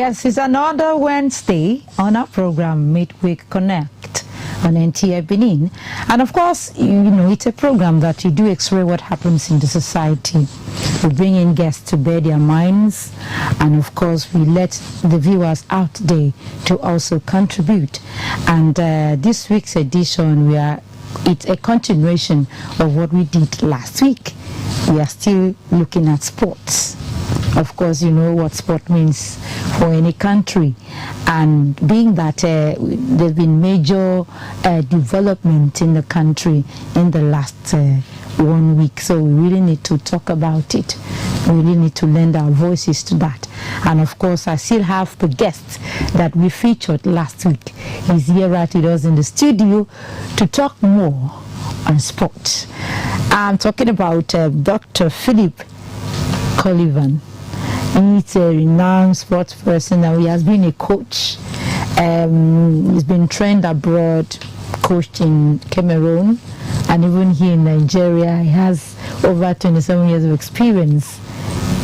Yes, it's another Wednesday on our program, Midweek Connect on NTA Benin. And of course, it's a program that you do x-ray what happens in the society. We bring in guests to bear their minds, and of course, we let the viewers out there to also contribute. And this week's edition, it's a continuation of what we did last week. We are still looking at sports. Of course, you know what sport means for any country, and being that there's been major development in the country in the last 1 week, so we really need to talk about it. We really need to lend our voices to that. And of course, I still have the guest that we featured last week. He's here right with us in the studio to talk more on sport. I'm talking about Dr. Philip Collivan. He's a renowned sports person, and he has been a coach. He's been trained abroad, coached in Cameroon, and even here in Nigeria. He has over 27 years of experience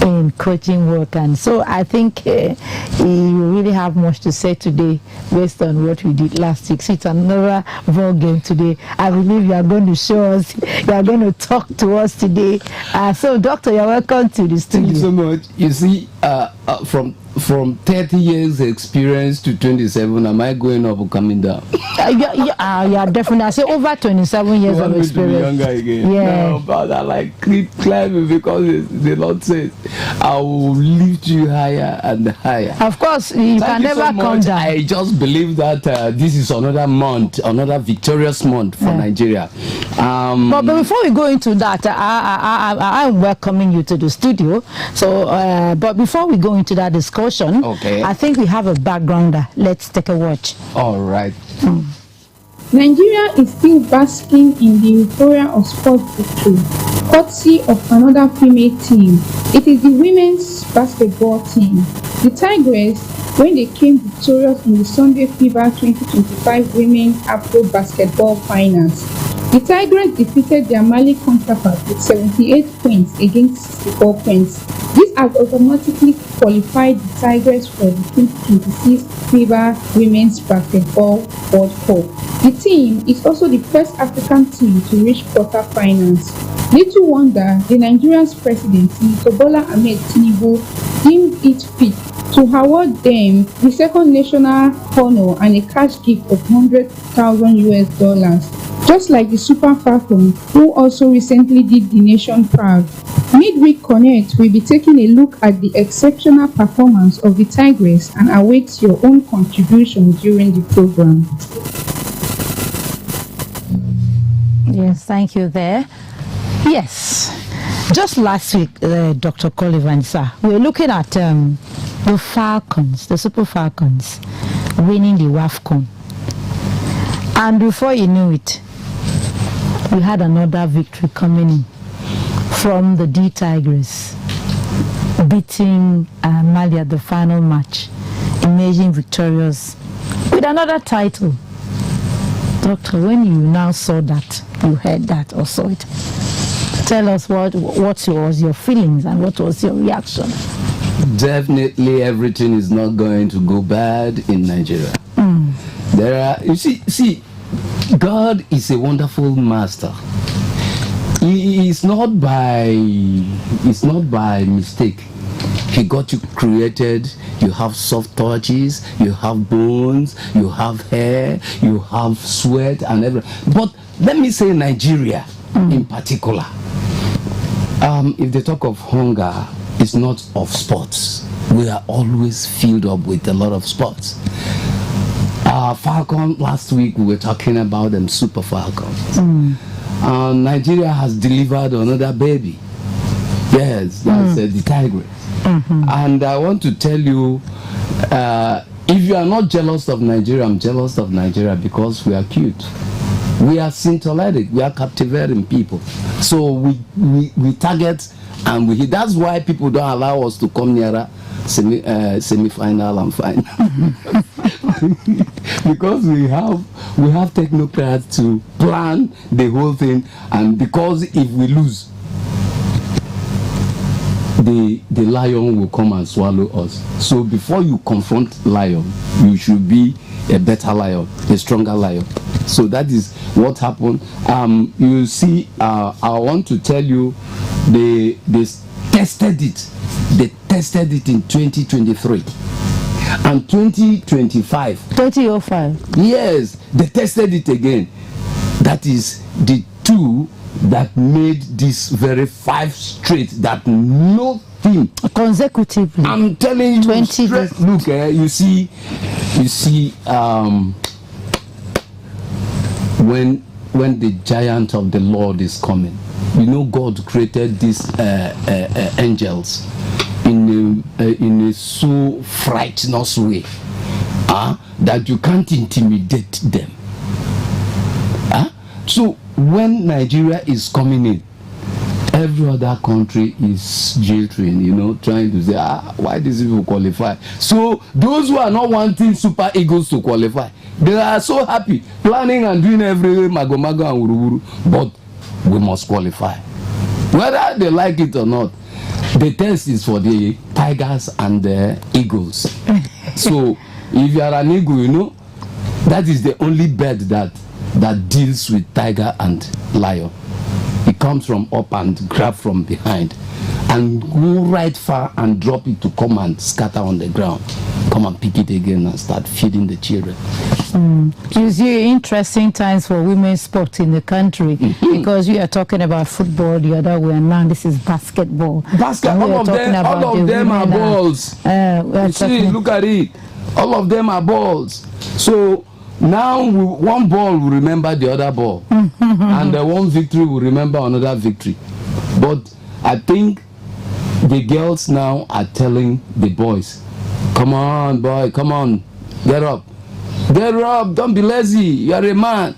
in coaching work, and so I think he will really have much to say today based on what we did last week. So it's another ball game today. I believe you are going to show us, you are going to talk to us today. So Doctor, you're welcome to the studio. Thank you so much. You see, from 30 years experience to 27, am I going up or coming down? Yeah, definitely. I say over 27 years of experience. To be younger again. Yeah. No, but I like keep climbing, because the Lord says, I will lift you higher and higher. Of course, you can never come down. I just believe that this is another month, another victorious month for Nigeria. But before we go into that, I'm welcoming you to the studio. So, but before we go into that discussion, I think we have a backgrounder. Let's take a watch. All right. Nigeria is still basking in the euphoria of sport victory, courtesy of another female team. It is the women's basketball team. The Tigers, when they came victorious in the Sunday Fever 2025 Women Afro Basketball Finals. The Tigers defeated their Mali counterpart with 78 points against 64 points. This has automatically qualified the Tigers for the 2026 FIBA Women's Basketball World Cup. The team is also the first African team to reach quarterfinals. Little wonder the Nigerian presidency, Bola Ahmed Tinubu, deemed it fit to award them the second national honor and a cash gift of $100,000, just like the Super Falcon, who also recently did the nation proud. Midweek Connect will be taking a look at the exceptional performance of the Tigers and awaits your own contribution during the program. Yes, thank you there. Yes, just last week, Dr. Collivan, sir, we were looking at the Falcons, the Super Falcons, winning the WAFCON. And before you knew it, we had another victory coming in from the D Tigers, beating Mali at the final match, emerging victorious with another title. Doctor, when you now saw that, you heard that or saw it, tell us what was your feelings and what was your reaction? Definitely everything is not going to go bad in Nigeria. There are, you see, God is a wonderful master. It's not by mistake. He got you created. You have soft touches, you have bones, you have hair, you have sweat and everything. But let me say Nigeria in particular. If they talk of hunger, it's not of sports. We are always filled up with a lot of sports. Falcon, last week we were talking about them Super Falcons. Nigeria has delivered another baby. Yes, that's the Tigers. And I want to tell you, if you are not jealous of Nigeria, I'm jealous of Nigeria because we are cute. We are scintillating, we are captivating people. So we target and we hit. That's why people don't allow us to come nearer semi-final and final. Because we have technocrats to plan the whole thing, and because if we lose, the lion will come and swallow us. So before you confront lion, you should be a better lion, a stronger lion. So that is what happened. You see, I want to tell you, they tested it. They tested it in 2023 and 2005. Yes, they tested it again. That is the two that made this very 5 straight, that nothing consecutively. I'm telling you, 20 straight, look, you see when the giant of the Lord is coming, you know, God created these angels in a so frightenous way that you can't intimidate them. So when Nigeria is coming in, every other country is jilting, you know, trying to say, why these people qualify? So those who are not wanting Super Eagles to qualify, they are so happy, planning and doing every mago and ururu, but we must qualify. Whether they like it or not, the test is for the Tigers and the Eagles. So if you are an eagle, you know, that is the only bird that deals with tiger and lion. It comes from up and grab from behind and go right far and drop it to come and scatter on the ground. Come and pick it again and start feeding the children. You see, interesting times for women's sport in the country, because we are talking about football the other way, and now this is basketball. All of them are balls. You see, look at it. All of them are balls. So now one ball will remember the other ball, and the one victory will remember another victory. But I think the girls now are telling the boys, come on, boy, come on, get up, don't be lazy, you are a man.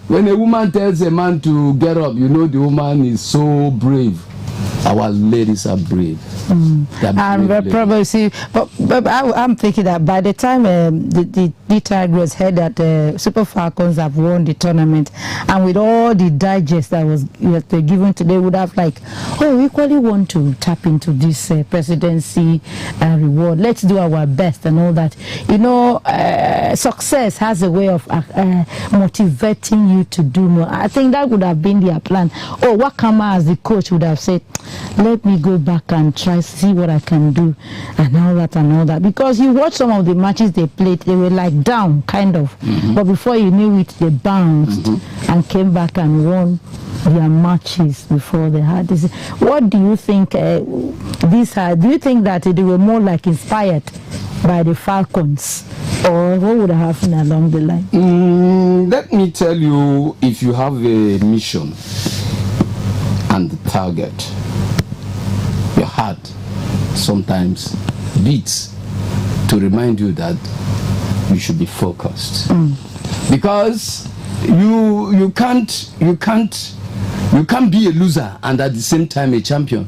When a woman tells a man to get up, you know the woman is so brave. Our ladies are brave. And probably see, but I'm thinking that by the time the Tigers heard that Super Falcons have won the tournament, and with all the digest that was given today, would have like, we equally want to tap into this presidency reward. Let's do our best and all that. You know, success has a way of motivating you to do more. I think that would have been their plan. Wakama as the coach would have said, let me go back and try see what I can do and all that, because you watch some of the matches they played, they were like down kind of, but before you knew it, they bounced and came back and won their matches before they had this. What do you think these are? Do you think that they were more like inspired by the Falcons, or what would have happened along the line? Let me tell you, if you have a mission and the target, your heart sometimes beats to remind you that you should be focused, because you can't be a loser and at the same time a champion.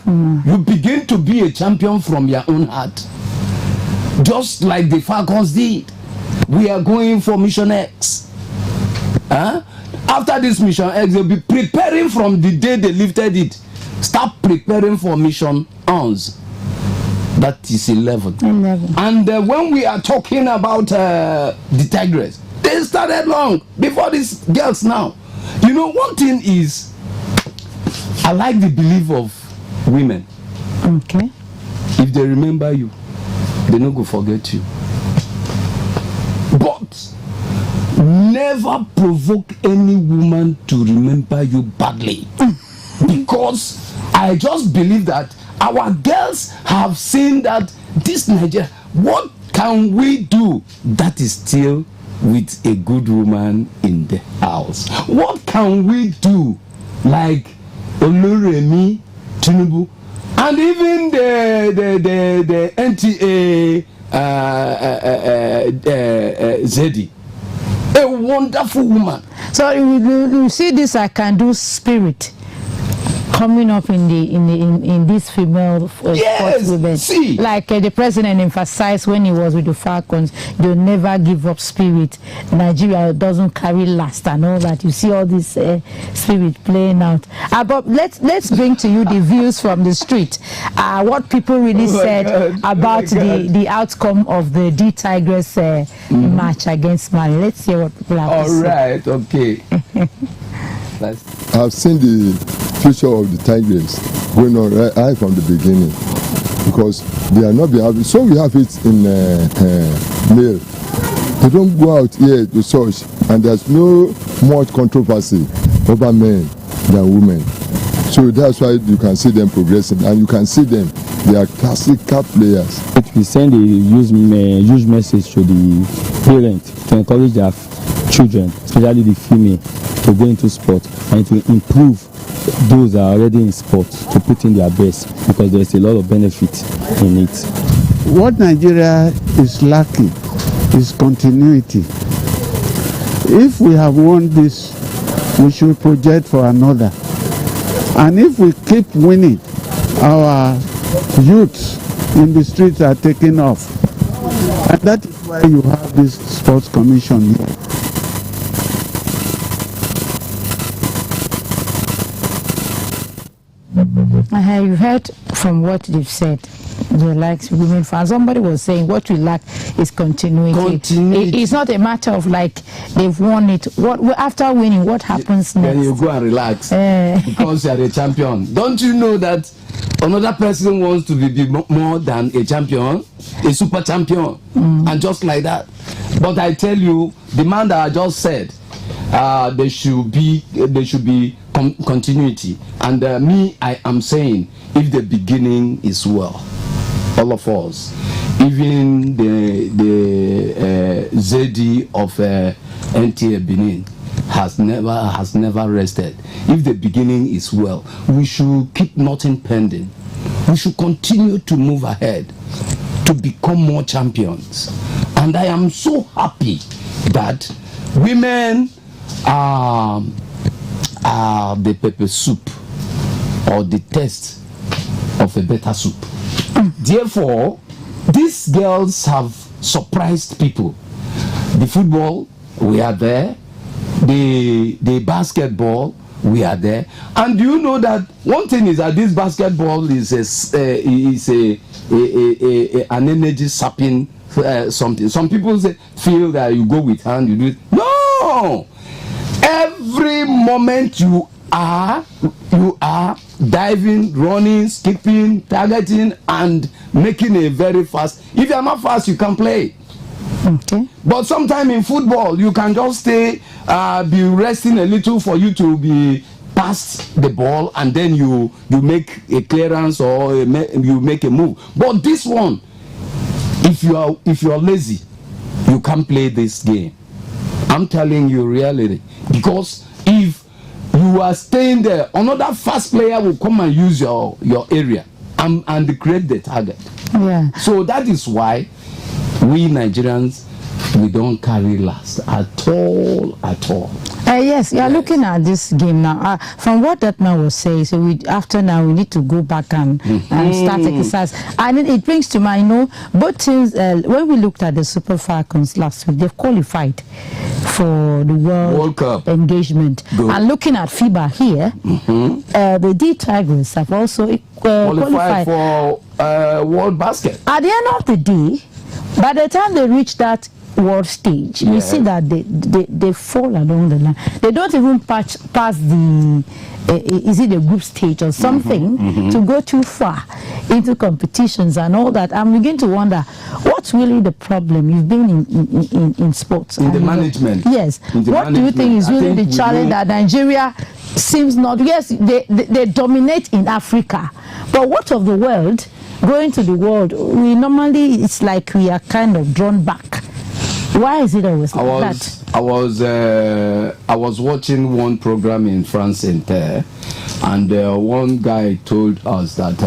You begin to be a champion from your own heart, just like the Falcons did. We are going for Mission X. After this Mission X, they'll be preparing from the day they lifted it. Start preparing for Mission Ons. That is 11. And when we are talking about the Tigers, they started long before these girls now. You know, one thing is, I like the belief of women. Okay. If they remember you, they no go forget you. But never provoke any woman to remember you badly. Because I just believe that our girls have seen that this Nigeria, what can we do that is still with a good woman in the house? What can we do, like Oluremi, Tinubu, and even the NTA Zedi, a wonderful woman. So you see this I can do spirit. coming up in these female sports women. See, like the president emphasized when he was with the Falcons, they'll never give up spirit. Nigeria doesn't carry last and all that. You see all this spirit playing out. But let's bring to you the views from the street. What people really said about the outcome of the D Tigress match against Mali. Let's hear what people have to say. All right, okay. I've seen the future of the Tigers going on right from the beginning, because they are not being happy. So we have it in male. They don't go out here to search, and there's no much controversy over men than women. So that's why you can see them progressing, and you can see them. They are classical players. We send a huge message to the parents to encourage their children, especially the female, to go into sport and to improve those that are already in sport, to put in their best, because there's a lot of benefit in it. What Nigeria is lacking is continuity. If we have won this, we should project for another. And if we keep winning, our youths in the streets are taking off. And that is why you have this sports commission here. You heard from what they've said. They like women fans. Somebody was saying what we lack is continuity. It's not a matter of like they've won it. What after winning, what happens next? Then you go and relax because you are a champion. Don't you know that another person wants to be more than a champion, a super champion, and just like that. But I tell you, the man that I just said, there should be continuity. And me, I am saying, if the beginning is well, all of us, even the ZD of NTA Benin has never rested. If the beginning is well, we should keep nothing pending. We should continue to move ahead to become more champions. And I am so happy that women are the pepper soup or the taste of a better soup. Therefore, these girls have surprised people. The football, we are there. The basketball, we are there. And do you know that one thing is that this basketball is an energy sapping something. Some people feel that you go with hand, you do it. No! Every moment you are diving, running, skipping, targeting, and making a very fast. If you are not fast, you can play. Okay. But sometimes in football, you can just stay, be resting a little for you to be past the ball, and then you make a clearance or you make a move. But this one, if you are lazy, you can't play this game. I'm telling you reality, because if you are staying there, another fast player will come and use your area and create the target. Yeah. So that is why we Nigerians, we don't carry last at all. Yes, you are looking at this game now. From what that man was saying, so after now we need to go back and start exercise. And it brings to mind, both teams. When we looked at the Super Falcons last week, they've qualified for the World Cup engagement. Good. And looking at FIBA here, the D Tigers have also qualified for World Basket. At the end of the day, by the time they reach that world stage, we see that they fall along the line. They don't even pass the is it the group stage or something to go too far into competitions and all that. I'm beginning to wonder what's really the problem. You've been in sports, in the management. Yes. What do you think is really the challenge that Nigeria seems not? Yes, they dominate in Africa, but what of the world? Going to the world, we normally, it's like we are kind of drawn back. Why is it always like that? I was watching one program in France Inter, and one guy told us that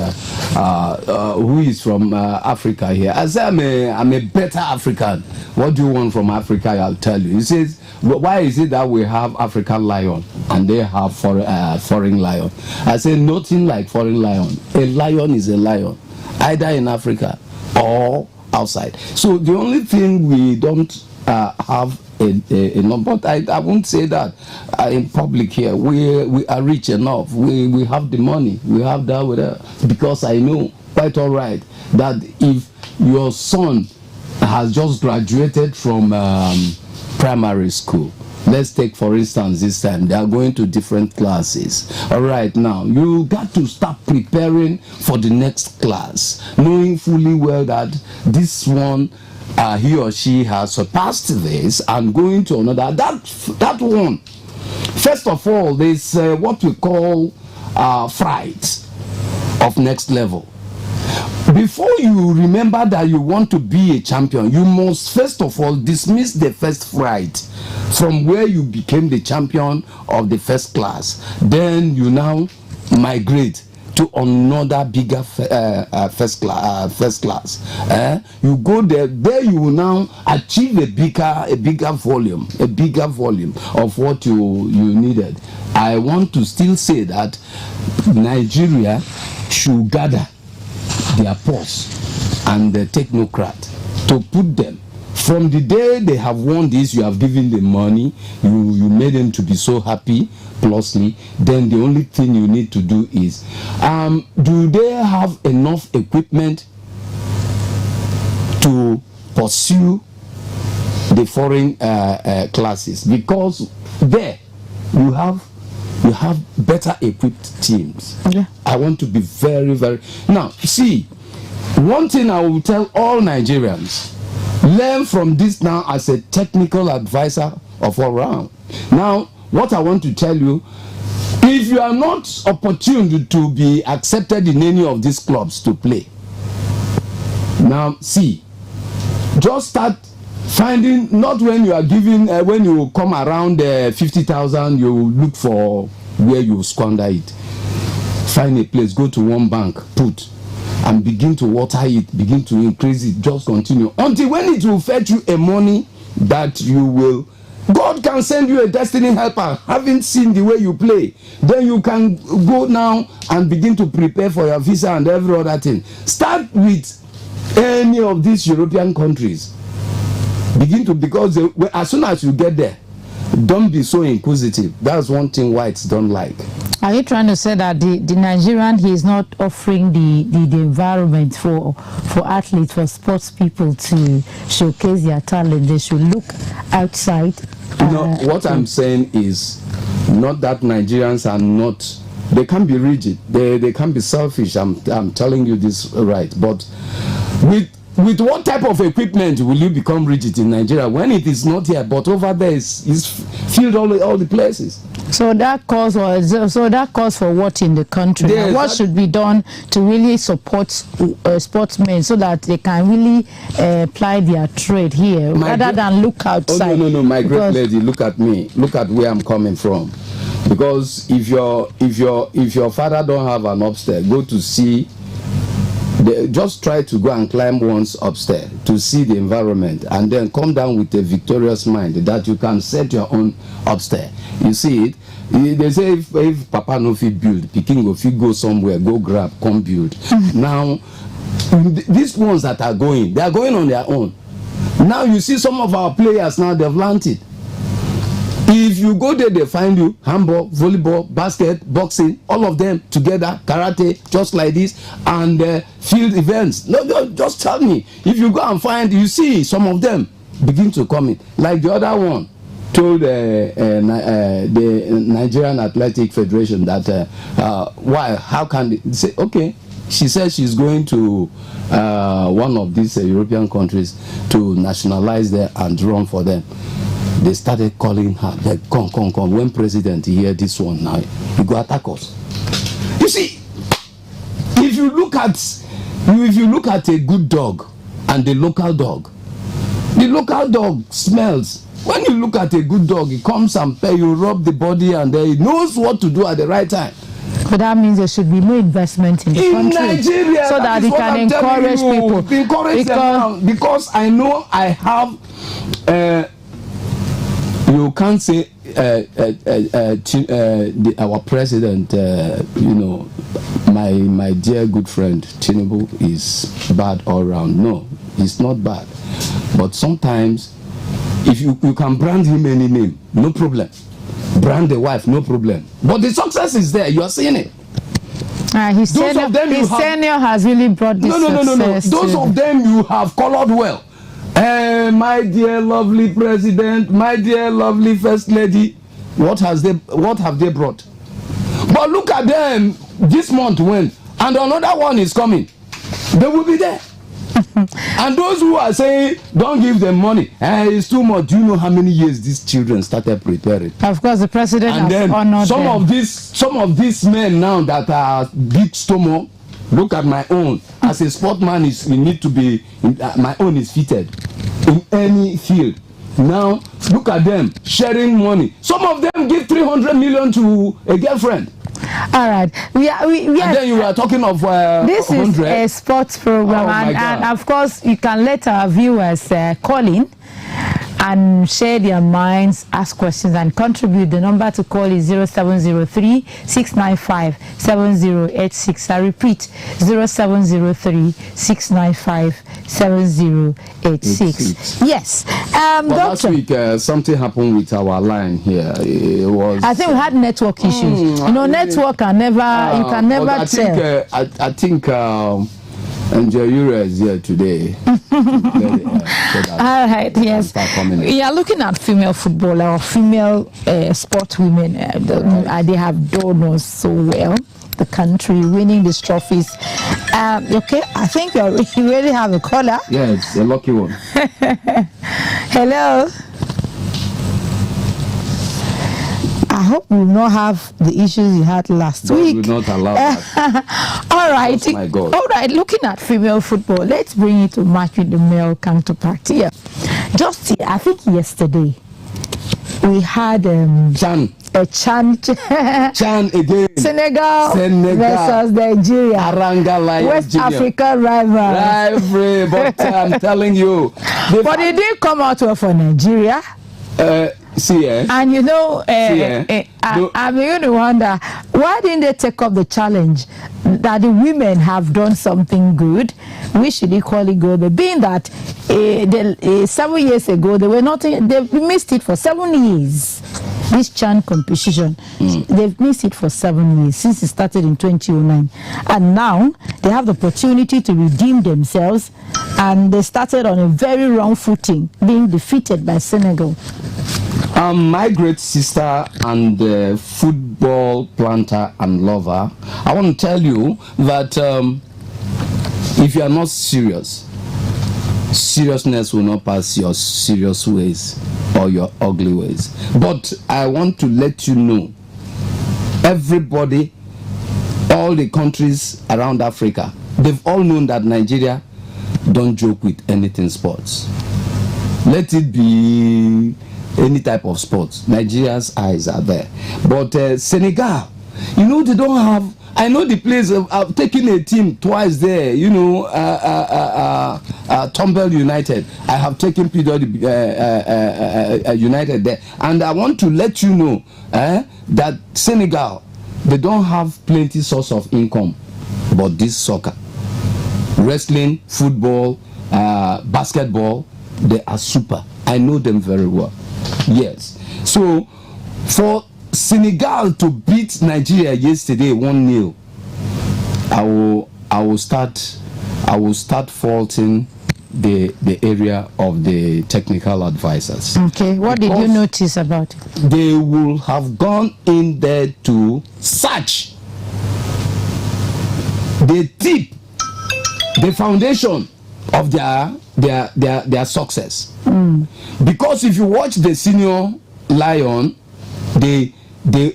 who is from Africa here. I said, I'm a better African. What do you want from Africa? I'll tell you. He says, why is it that we have African lion and they have foreign lion? I said, nothing like foreign lion. A lion is a lion, either in Africa or outside. So the only thing we don't have a number, but I won't say that in public here. We are rich enough. We have the money. We have that whatever. Because I know quite all right that if your son has just graduated from primary school, let's take for instance this time they are going to different classes. All right, now you got to start preparing for the next class, knowing fully well that this one he or she has surpassed this and going to another. That one, first of all, there's what we call fright of next level. Before you remember that you want to be a champion, you must first of all dismiss the first fright from where you became the champion of the first class. Then you now migrate to another bigger first class. You go there you will now achieve a bigger volume of what you needed. I want to still say that Nigeria should gather their pause and the technocrat to put them. From the day they have won this, you have given them money, you made them to be so happy, plusly. Then the only thing you need to do is, do they have enough equipment to pursue the foreign classes? Because there you have better equipped teams. Yeah. I want to be very, very... Now, see, one thing I will tell all Nigerians, learn from this now as a technical advisor of all round. Now, what I want to tell you, if you are not opportune to be accepted in any of these clubs to play, now, see, just start finding, not when you are giving, when you come around 50,000, you look for where you squander it. Find a place, go to one bank, put, and begin to water it, begin to increase it, just continue. Until when it will fetch you a money that you will, God can send you a destiny helper, having seen the way you play. Then you can go now and begin to prepare for your visa and every other thing. Start with any of these European countries. Begin to, because as soon as you get there, don't be so inquisitive. That's one thing whites don't like. Are you trying to say that the Nigerian, he is not offering the environment for athletes, for sports people to showcase their talent? They should look outside. What I'm saying is not that Nigerians are not, they can be rigid, they can be selfish. I'm telling you this right. But with what type of equipment will you become rigid in Nigeria when it is not here, but over there is filled all the places? So that calls for what in the country? Yes, what should be done to really support sportsmen so that they can really apply their trade here rather than look outside? Oh no, my great lady, look at me. Look at where I'm coming from. Because if your father don't have an upstairs, go to see. Just try to go and climb once upstairs to see the environment, and then come down with a victorious mind that you can set your own upstairs. You see it. They say if Papa no fit build, Pikin go fit go somewhere, go grab, come build. Now, these ones that are going, they are going on their own. Now you see some of our players now, they've learned it. If you go there, they find you handball, volleyball, basket, boxing, all of them together, karate, just like this, and field events. No, just tell me. If you go and find, you see some of them begin to come in. Like the other one told the Nigerian Athletic Federation that why, how can they say, okay, she says she's going to one of these European countries to nationalize them and run for them. They started calling her, like, come. When president hear this one now, he go attack us. You see, if you look at a good dog and the local dog smells. When you look at a good dog, he comes and pay you, rub the body, and he knows what to do at the right time. But that means there should be more investment in the country, Nigeria, so that it can encourage people. Encourage them now, because I know I have. You can't say our president, my dear good friend Tinubu is bad all round. No, he's not bad. But sometimes, if you can brand him any name, no problem. Brand the wife, no problem. But the success is there. You are seeing it. His tenure has really brought this success. Those of them you have colored well. My dear lovely president, my dear lovely first lady, what have they brought? But look at them this month when, and another one is coming. They will be there. And those who are saying don't give them money, it's too much. Do you know how many years these children started preparing? Of course, the president and has honored some them. of these men now that are big stomach. Look at my own. As a sportman, you need to be. My own is fitted in any field. Now look at them sharing money. Some of them give 300 million to a girlfriend. All right, we and then you were talking of this 100. is a sports program, and of course you can let our viewers call in and share their minds, ask questions, and contribute. The number to call is 0703-695-7086. I repeat, 0703-695-7086. Yes. Last week, something happened with our line here. It was. I think we had network issues. Network can never. You can never tell. I think. Njayura is here today. All right, yes. We are looking at female footballer or female sport women. They have done so well. The country winning these trophies. Okay, I think you really have a caller. Yes, a lucky one. Hello. I hope we will not have the issues you had last week. We will not allow that. All right. Oh my God. All right. Looking at female football, let's bring it to match with the male counterpart here. Just, I think yesterday we had Chan again. Senegal versus Nigeria. Aranga Lions West Junior. African rivalry. But I'm telling you, but it didn't come out well for Nigeria. And I'm beginning to wonder, why didn't they take up the challenge that the women have done something good? We should equally go there, being that 7 years ago they missed it for 7 years. This CHAN competition, they've missed it for 7 years since it started in 2009, and now they have the opportunity to redeem themselves, and they started on a very wrong footing, being defeated by Senegal. My great sister and football planter and lover, I want to tell you that if you are not serious, seriousness will not pass your serious ways or your ugly ways. But I want to let you know, everybody, all the countries around Africa, they've all known that Nigeria don't joke with anything sports. Let it be any type of sports. Nigeria's eyes are there. But Senegal, they don't have. I know the place. I've taken a team twice there. Tumbel United. I have taken United there, and I want to let you know that Senegal, they don't have plenty source of income, but this soccer, wrestling, football, basketball, they are super. I know them very well. Yes. So for Senegal to beat Nigeria yesterday 1-0, I will start faulting the area of the technical advisors. Okay, what did you notice about it? They will have gone in there to search the tip, the foundation of their success. Because if you watch the senior Lion, they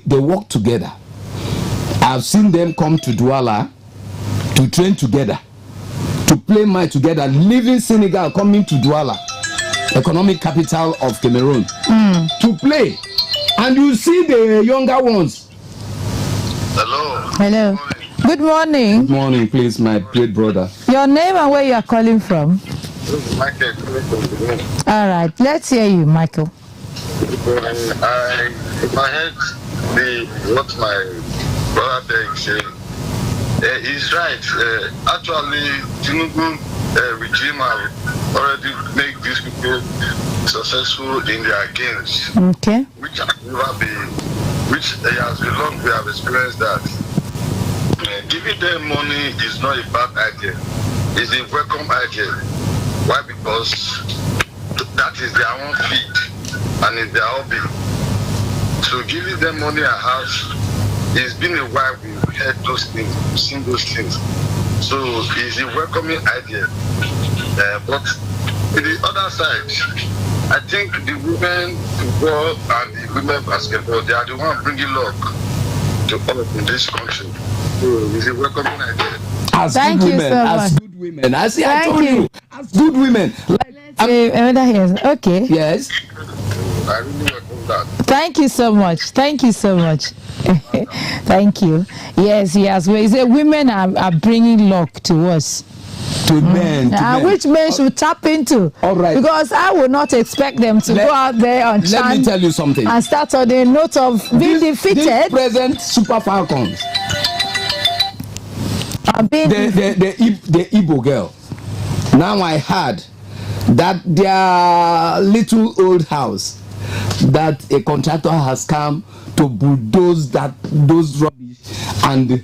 work together. I've seen them come to Douala to train together, to play match together, leaving Senegal, coming to Douala, economic capital of Cameroon, to play. And you see the younger ones. Hello. Hello. Good morning. Good morning, please, my great brother. Your name and where you are calling from? Michael. All right, let's hear you, Michael. If I heard what my brother Beg said, he's right. Actually, Tinubu regime have already made these people successful in their games. Okay. Which has been long we have experienced that. Giving them money is not a bad idea. It's a welcome idea. Why? Because that is their own feed and it's their hobby. So giving them money and house, it's been a while we've heard those things, seen those things. So it's a welcoming idea. But on the other side, I think the women football and the women basketball, they are the ones bringing luck to all in this country. So it's a welcoming idea. As Thank good you women, so as much. good women. I see. I Thank told you. you, as good women. Another here. Okay. Yes. I really welcome that. Thank you so much. Thank you so much. Thank you. Yes, yes. Well, he said women are bringing luck to us. To men. To men. Which men should tap into. All right. Because I would not expect them to go out there and Let me chant tell you something. and start on the note of being These defeated. present Super Falcons, Being the Igbo girl. Now I heard that their little old house, that a contractor has come to bulldoze those rubbish, and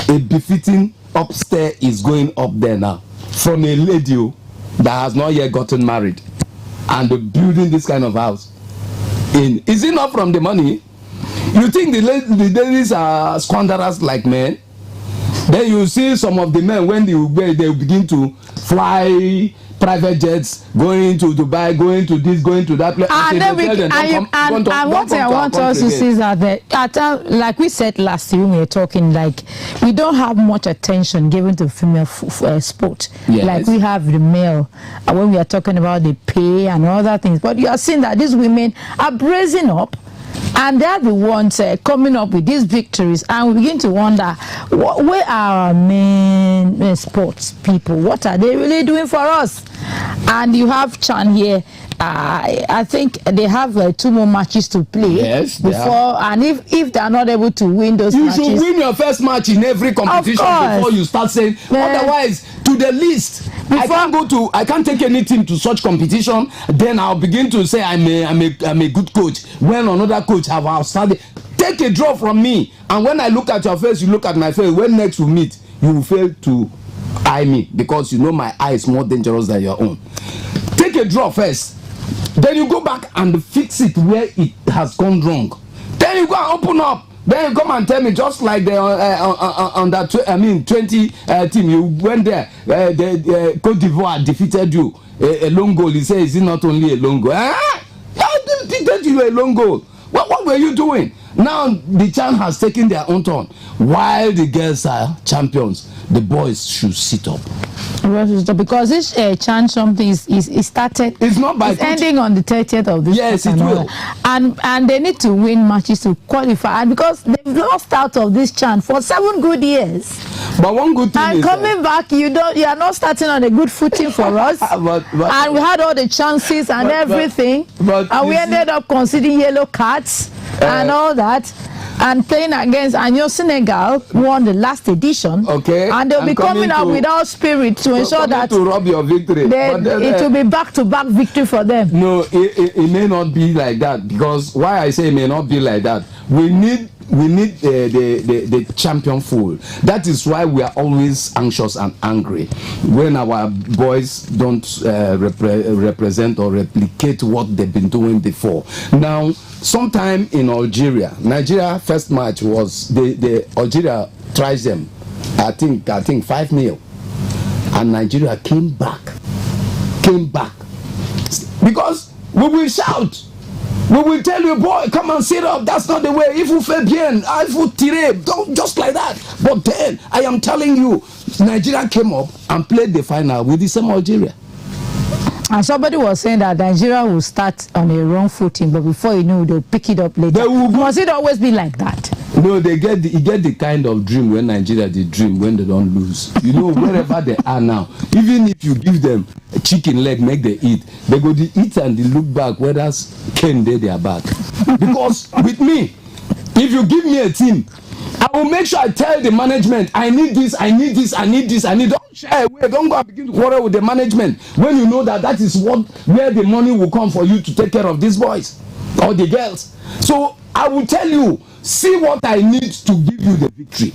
a befitting upstairs is going up there now from a lady that has not yet gotten married, and building this kind of house. Is it not from the money? You think the ladies are squanderers like men? Then you see some of the men when they begin to fly private jets, going to Dubai, going to this, going to that place. And then what I want us to see is that like we said last year when we were talking, like we don't have much attention given to female sport, Yes. like we have the male when we are talking about the pay and other things. But you are seeing that these women are brazen up, and they're the ones coming up with these victories, and we begin to wonder, where are our main sports people? What are they really doing for us? And you have Chan here. I think they have 2 more matches to play. Yes, before, and if they are not able to win those you matches, should win your first match in every competition before you start saying. Otherwise, to the list, I can't take any team to such competition. Then I'll begin to say I'm a good coach when another coach have outstanding. Take a draw from me, and when I look at your face, you look at my face. When next we meet, you will fail to eye me because you know my eye is more dangerous than your own. Take a draw first. Then you go back and fix it where it has gone wrong. Then you go and open up. Then you come and tell me, just like the on that 20 team, you went there. The Cote d'Ivoire defeated you a long goal. He says, is it not only a long goal? How defeated you a long goal? What were you doing? Now the Chan has taken their own turn. While the girls are champions, the boys should sit up. Because this Chan something is started. It's not by ending on the 30th of this. Yes, it will. And they need to win matches to qualify. And because they've lost out of this Chan for 7 good years. But one good thing and is coming back, you are not starting on a good footing for us. but and we had all the chances and everything, and we ended up conceding yellow cards and all that. And playing against Senegal won the last edition. Okay. And they'll be coming up with all spirit to ensure that to rob your victory. It will be back-to-back victory for them. No, it may not be like that, because why I say it may not be like that. We need the champion full. That is why we are always anxious and angry when our boys don't represent or replicate what they've been doing before. Now, sometime in Nigeria first match was the Algeria tries them. I think 5-0, and Nigeria came back because we will shout. We will tell you, boy, come and sit up. That's not the way. If you fais bien, if you tire, don't just like that. But then, I am telling you, Nigeria came up and played the final with the same Algeria. And somebody was saying that Nigeria will start on a wrong footing, but before you know, they'll pick it up later. Must it always be like that? No, they get the kind of dream when Nigeria they dream when they don't lose. You know, wherever they are now, even if you give them a chicken leg, make they eat, they go to eat and they look back whether Ken they their back. Because with me, if you give me a team, I will make sure I tell the management, I need this, I need this, I need this, I need. Don't shy away, don't go and begin to quarrel with the management when you know that is where the money will come for you to take care of these boys or the girls. So I will tell you, see what I need to give you the victory.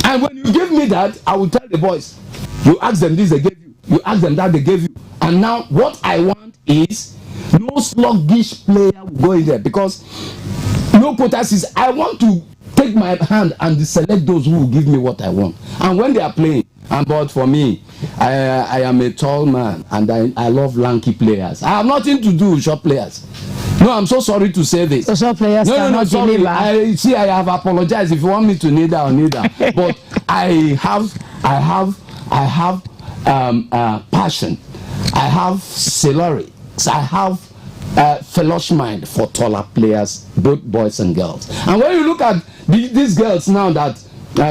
And when you give me that, I will tell the boys, you ask them this, they gave you. You ask them that, they gave you. And now what I want is no sluggish player will go in there, because no potassium. I want to take my hand and select those who will give me what I want. And when they are playing, but for me, I am a tall man and I love lanky players. I have nothing to do with short players. No, I'm so sorry to say this. So short players no, sorry. I have apologized. If you want me to kneel down, kneel down. But I have passion. I have salary. I have fellowship mind for taller players, both boys and girls. And when you look at these girls now that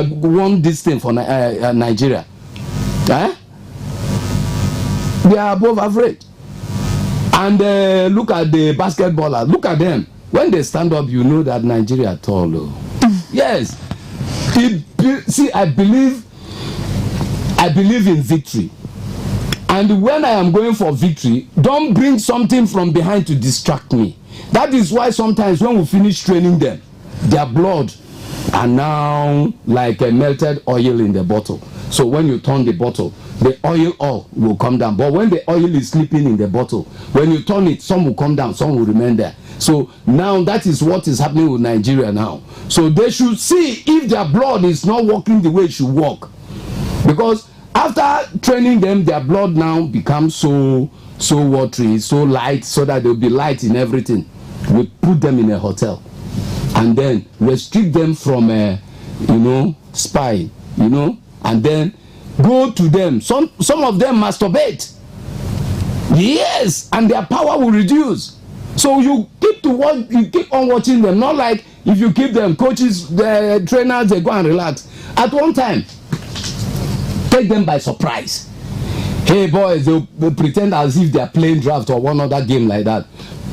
won this thing for Nigeria, they are above average. And look at the basketballers. Look at them. When they stand up, you know that Nigeria is tall. Yes. See, I believe in victory. And when I am going for victory, don't bring something from behind to distract me. That is why sometimes when we finish training them, their blood are now like a melted oil in the bottle. So when you turn the bottle, the oil all will come down. But when the oil is sleeping in the bottle, when you turn it, some will come down, some will remain there. So now that is what is happening with Nigeria now. So they should see if their blood is not working the way it should work. Because after training them, their blood now becomes so watery, so light, so that they'll be light in everything. We put them in a hotel and then restrict them from spying, and then go to them. Some of them masturbate. Yes, and their power will reduce. So you keep on watching them. Not like if you keep them, coaches, the trainers, they go and relax. At one time, take them by surprise. Hey boys, they'll pretend as if they are playing draft or one other game like that.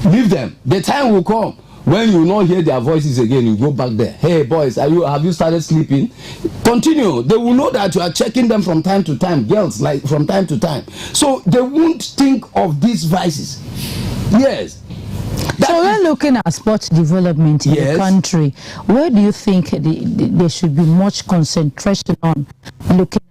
Leave them. The time will come when you will not hear their voices again. You go back there. Hey boys, have you started sleeping? Continue. They will know that you are checking them from time to time. Girls, like from time to time. So they won't think of these vices. Yes. So we're looking at sports development in the country. Where do you think there should be much concentration on looking at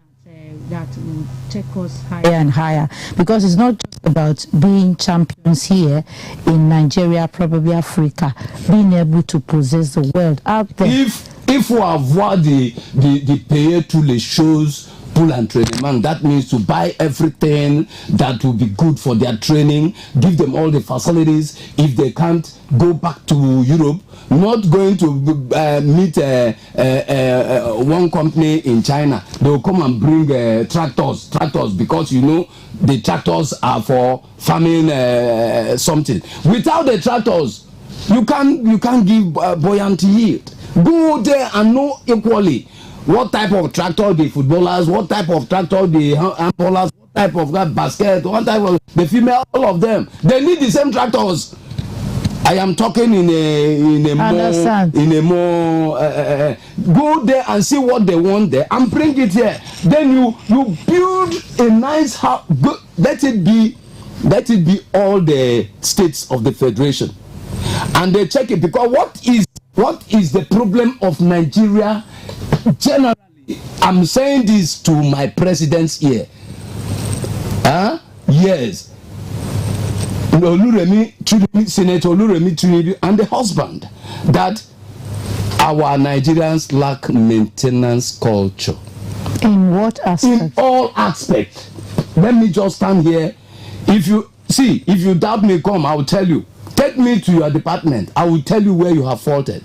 that will take us higher and higher? Because it's not just about being champions here in Nigeria, probably Africa, being able to possess the world out there. If we avoid the payer to the shows, pull and training, that means to buy everything that will be good for their training, give them all the facilities. If they can't go back to Europe, not going to meet one company in China, they will come and bring tractors because the tractors are for farming something. Without the tractors, you can't give buoyant yield. Go there and know equally what type of tractor the footballers, what type of tractor the handballers, what type of basket, what type of the female, all of them. They need the same tractors. I am talking in a more go there and see what they want there and bring it here. Then you build a nice house. Let it be all the states of the federation, and they check it, because what is the problem of Nigeria generally? I'm saying this to my president's ear. Yes. Senator Oluremi Tinubu and the husband, that our Nigerians lack maintenance culture. In what aspect? In all aspects. Let me just stand here. If you doubt me, come, I will tell you. Take me to your department. I will tell you where you have faulted.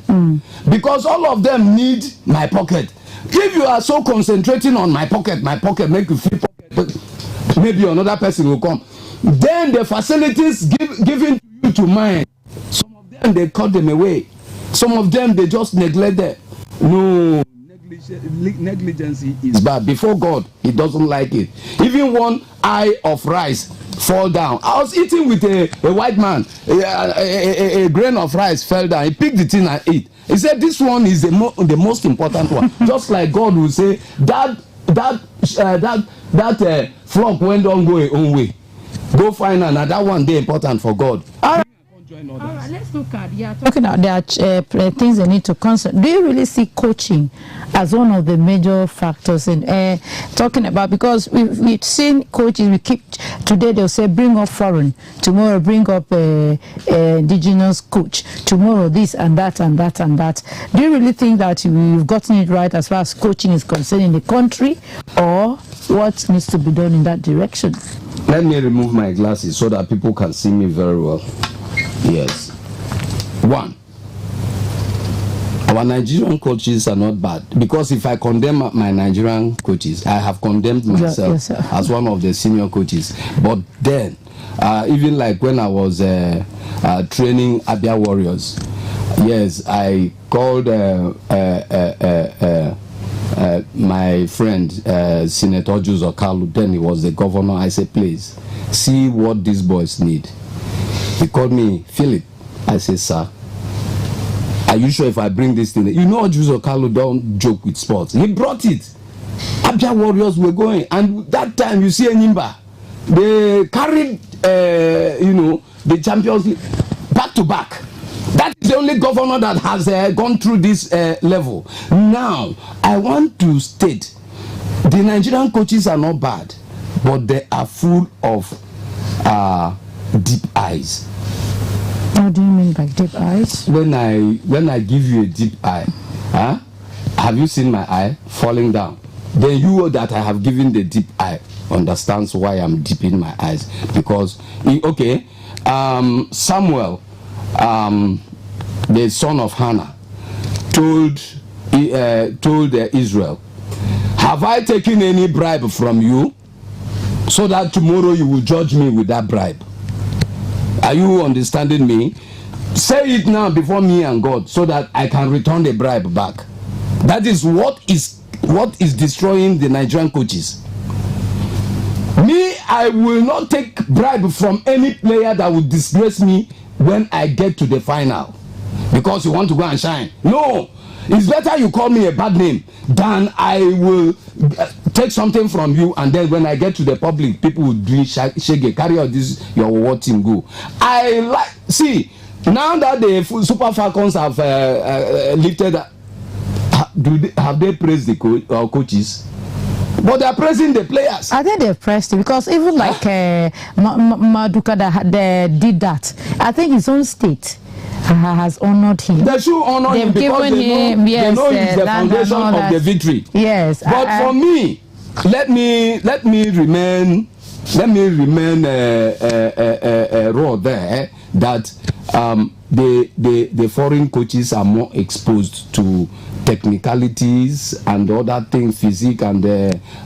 Because all of them need my pocket. If you are so concentrating on my pocket, make you feel pocket, maybe another person will come. Then the facilities given to you to mine, some of them they cut them away. Some of them they just neglect them. No, negligence is bad. Before God, He doesn't like it. Even one eye of rice fall down. I was eating with a white man. A grain of rice fell down. He picked the thing and ate. He said, "This one is the most important one." Just like God will say, that flock went on go your own way. Go find another one. They important for God. All right, let's look at talking about there are things they need to consider. Do you really see coaching as one of the major factors in talking about, because we've seen coaches, we keep today they'll say bring up foreign, tomorrow bring up indigenous coach, tomorrow this and that and that and that. Do you really think that you've gotten it right as far as coaching is concerned in the country, or what needs to be done in that direction? Let me remove my glasses so that people can see me very well. Yes. One, our Nigerian coaches are not bad, because if I condemn my Nigerian coaches, I have condemned myself as one of the senior coaches. But then, even like when I was training Abia Warriors, yes, I called my friend Senator Joseph Kalu. Then he was the governor. I said, please see what these boys need. He called me, Philip. I said, sir, are you sure if I bring this thing? You know, Joseph Kalu don't joke with sports. He brought it. Abia Warriors were going, and that time you see Enyimba, they carried, the Champions League back to back. That is the only governor that has gone through this level. Now, I want to state, the Nigerian coaches are not bad, but they are full of deep eyes. What do you mean by deep eyes? When I give you a deep eye, have you seen my eye falling down? Then you that I have given the deep eye understands why I'm deep in my eyes. Because Samuel, the son of Hannah, told Israel, have I taken any bribe from you, so that tomorrow you will judge me with that bribe? Are you understanding me? Say it now before me and God, so that I can return the bribe back. That is what is destroying the Nigerian coaches. Me, I will not take bribe from any player that will disgrace me when I get to the final, because you want to go and shine. No, it's better you call me a bad name than I will take something from you, and then when I get to the public, people will do shege, carry out this your what team go. I like, see, now that the Super Falcons have lifted, have they praised the coaches? But they are praising the players. I think they've praised it, because even like Maduka that did that, I think his own state has honored him. They should honor him, because they know he's the foundation of the victory. Yes. But for me, let me remain raw there, that the foreign coaches are more exposed to technicalities and other things, physique and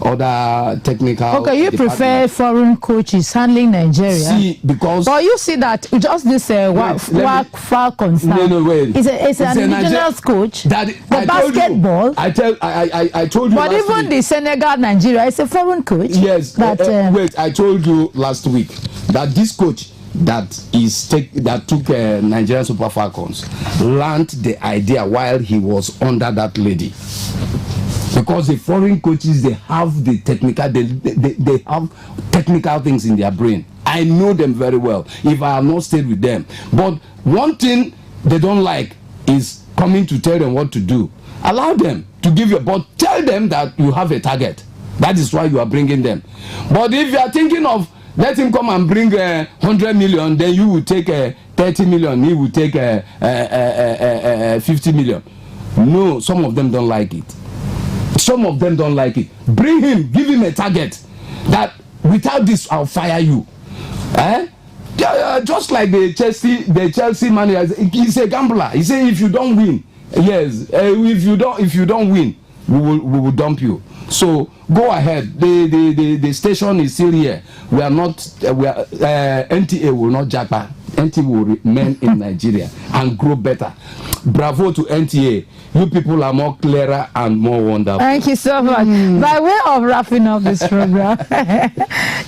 other technical. Okay, you prefer foreign coaches handling Nigeria? See, because. But you see that just this Falcons. No, wait. It's an indigenous coach. The basketball. I told you. But last even week, the Senegal Nigeria is a foreign coach. Yes. Wait, I told you last week that this coach that took Nigerian Super Falcons learned the idea while he was under that lady, because the foreign coaches, they have the technical, they have technical things in their brain. I know them very well if I have not stayed with them. But one thing they don't like is coming to tell them what to do. Allow them to give you, but tell them that you have a target. That is why you are bringing them. But if you are thinking of let him come and bring 100 million, then you will take 30 million, he will take 50 million. No, some of them don't like it. Some of them don't like it. Bring him, give him a target that without this I'll fire you. Just like the Chelsea manager, he's a gambler. He say if you don't win, yes, if you don't win, we will dump you. So go ahead. The station is still here. We are not. NTA will not jackpot. NTA will remain in Nigeria and grow better. bravo to NTA. You people are more clearer and more wonderful. Thank you so much. By way of wrapping up this program,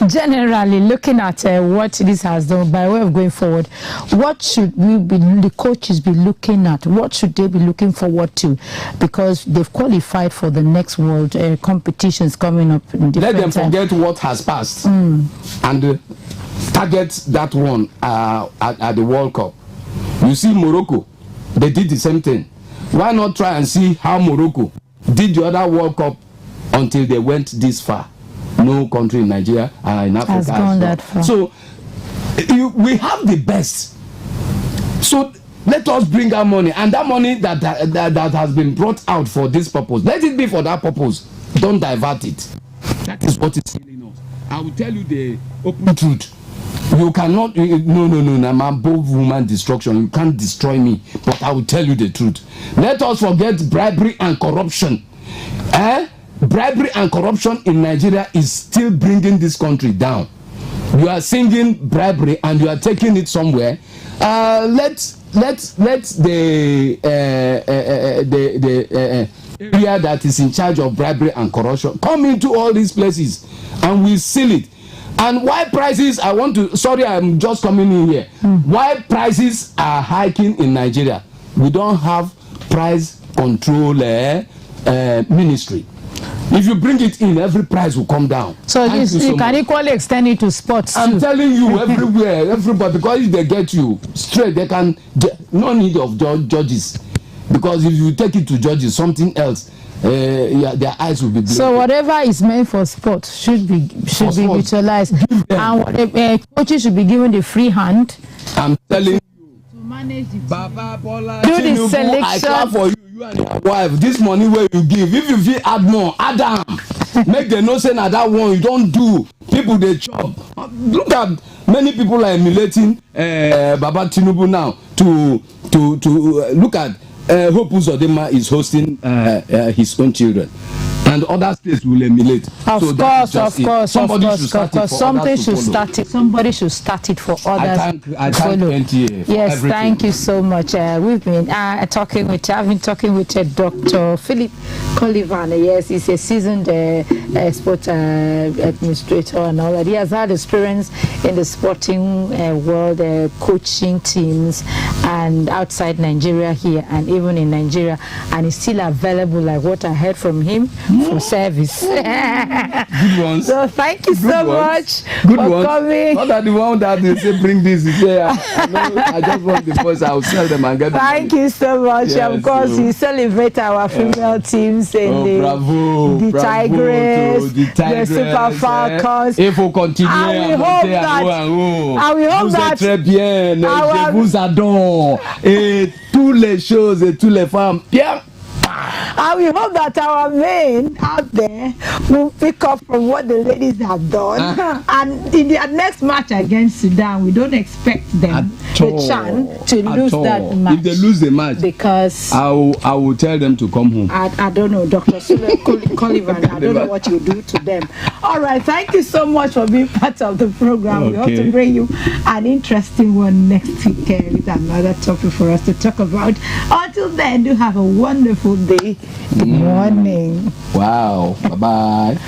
generally looking at what this has done, by way of going forward, what should the coaches be looking at? What should they be looking forward to? Because they've qualified for the next world competitions coming up in different Let them forget what has passed and target that one at the World Cup. You see Morocco, they did the same thing. Why not try and see how Morocco did the other World Cup until they went this far? No country in Nigeria in Africa has gone that far. So we have the best. So let us bring our money, and that money that has been brought out for this purpose, let it be for that purpose. Don't divert it. That is what is killing us. I will tell you the open truth. You cannot, no, I'm above woman destruction. You can't destroy me, but I will tell you the truth. Let us forget bribery and corruption. Bribery and corruption in Nigeria is still bringing this country down. You are singing bribery and you are taking it somewhere. Let the area that is in charge of bribery and corruption come into all these places and we seal it. And why prices, I'm just coming in here. Why prices are hiking in Nigeria? We don't have price control ministry. If you bring it in, every price will come down. So you can equally extend it to sports too. I'm telling you, everywhere, everybody, because if they get you straight, they can, no need of judges. Because if you take it to judges, something else, their eyes will be blinded. So whatever is meant for sport should be utilized, and coaches should be given the free hand. I'm telling you, to manage the Baba Bola, do the selection. I clap for you and your wife. This money where you give, if you feel add more, add them. Make them know say na that one you don't do. People they chop. Look at many people are emulating Baba Tinubu now to look at. Hope Uzodinma is hosting his own children, and other states will emulate. Of course. Somebody should start it. Somebody should start it for others. I thank NTA for yes, everything. Thank you so much. I've been talking with Dr. Philip Colivan. Yes, he's a seasoned sport administrator and all that. He has had experience in the sporting world, coaching teams, and outside Nigeria here, and even in Nigeria, and he's still available, like what I heard from him, for service. Good ones. So thank you so much for coming. Not that the one that they say bring this is there. I just want the voice. I'll sell them and get them. Thank you so much. Yes, of course, we celebrate our female teams in the Tigress, the Super Falcons. If we continue, and we hope that vous adore et tous les choses et toutes les femmes. Bien. And we hope that our men out there will pick up from what the ladies have done. And in their next match against Sudan, we don't expect them to lose that match. If they lose the match, because I will tell them to come home. I don't know, Dr. Colivan, I don't know what you do to them. All right, thank you so much for being part of the program. Okay. We hope to bring you an interesting one next week with another topic for us to talk about. Until then, do have a wonderful day. Good morning. Wow. Bye-bye.